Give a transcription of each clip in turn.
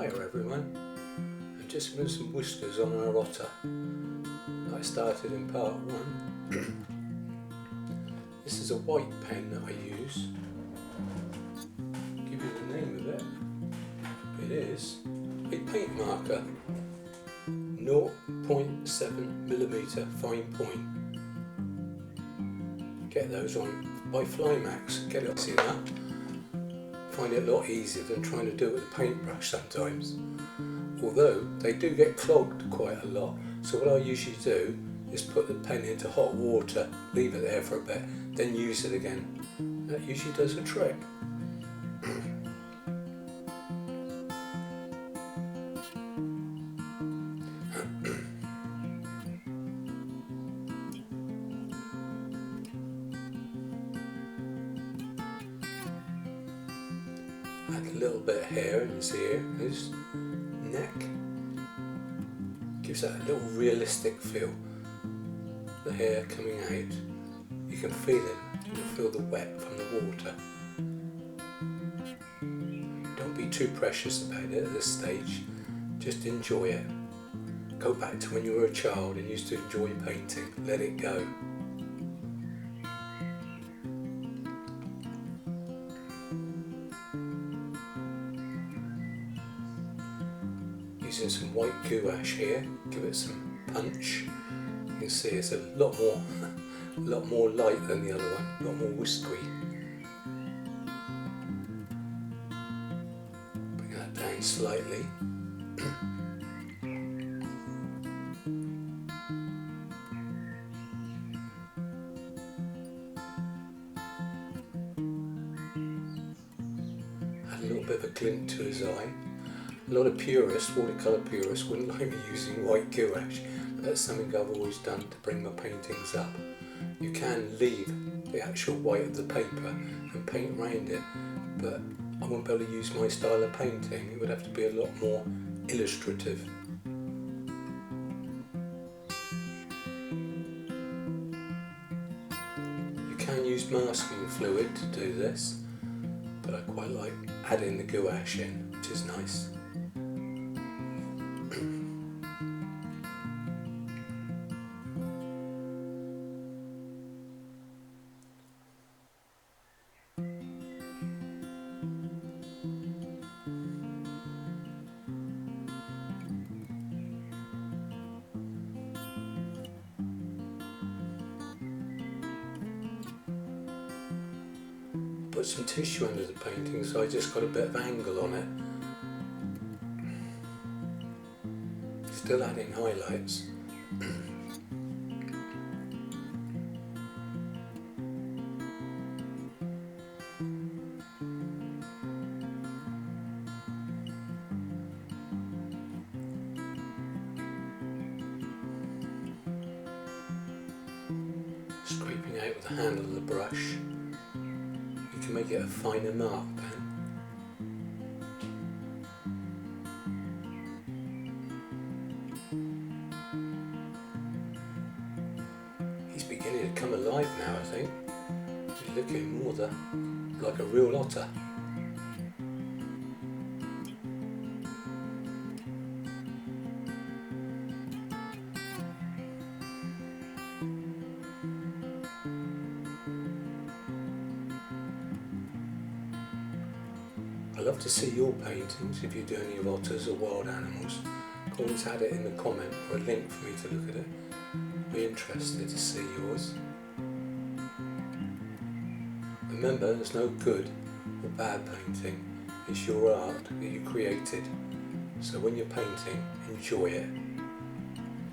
Hiya everyone, I've just moved some whiskers on our Otter that I started in part 1. This is a white pen that I use. Give you the name of it. It is a paint marker, 0.7mm fine point. Get those on by Flymax. Get it, see that? Find it a lot easier than trying to do it with a paintbrush sometimes. Although they do get clogged quite a lot, so what I usually do is put the pen into hot water, leave it there for a bit, then use it again. That usually does the trick. Add a little bit of hair in his ear, his neck. Gives that a little realistic feel. The hair coming out, you can feel it. You can feel the wet from the water. Don't be too precious about it at this stage. Just enjoy it. Go back to when you were a child and used to enjoy painting. Let it go. Using some white gouache here, give it some punch. You can see it's a lot more light than the other one, a lot more whiskery. Bring that down slightly. Add a little bit of a glint to his eye. A lot of purists, watercolour purists, wouldn't like me using white gouache, but that's something I've always done to bring my paintings up. You can leave the actual white of the paper and paint around it, but I wouldn't be able to use my style of painting. It would have to be a lot more illustrative. You can use masking fluid to do this, but I quite like adding the gouache in, which is nice. Put some tissue under the painting, so I just got a bit of angle on it. Still adding highlights. Scraping out with the handle of the brush. You can make it a finer mark then. He's beginning to come alive now, I think. He's looking more like a real otter. I'd love to see your paintings if you do any of otters or wild animals. Go and add it in the comment or a link for me to look at it. I'd be interested to see yours. Remember, there's no good or bad painting. It's your art that you created. So when you're painting, enjoy it.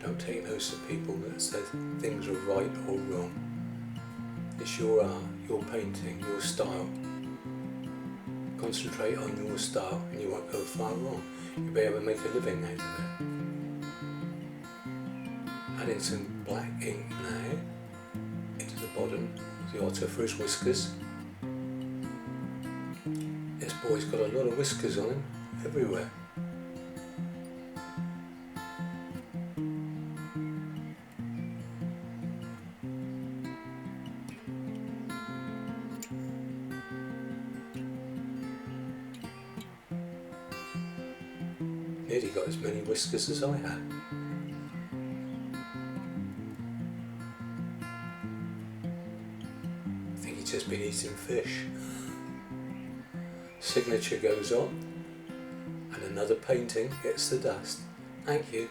Don't take notice of people that said things are right or wrong. It's your art, your painting, your style. Concentrate on your style and you won't go far wrong. You'll be able to make a living out of it. Adding some black ink now into the bottom of the otter for his whiskers. This boy's got a lot of whiskers on him, everywhere. Nearly got as many whiskers as I had. I think he's just been eating fish. Signature goes on, and another painting hits the dust. Thank you.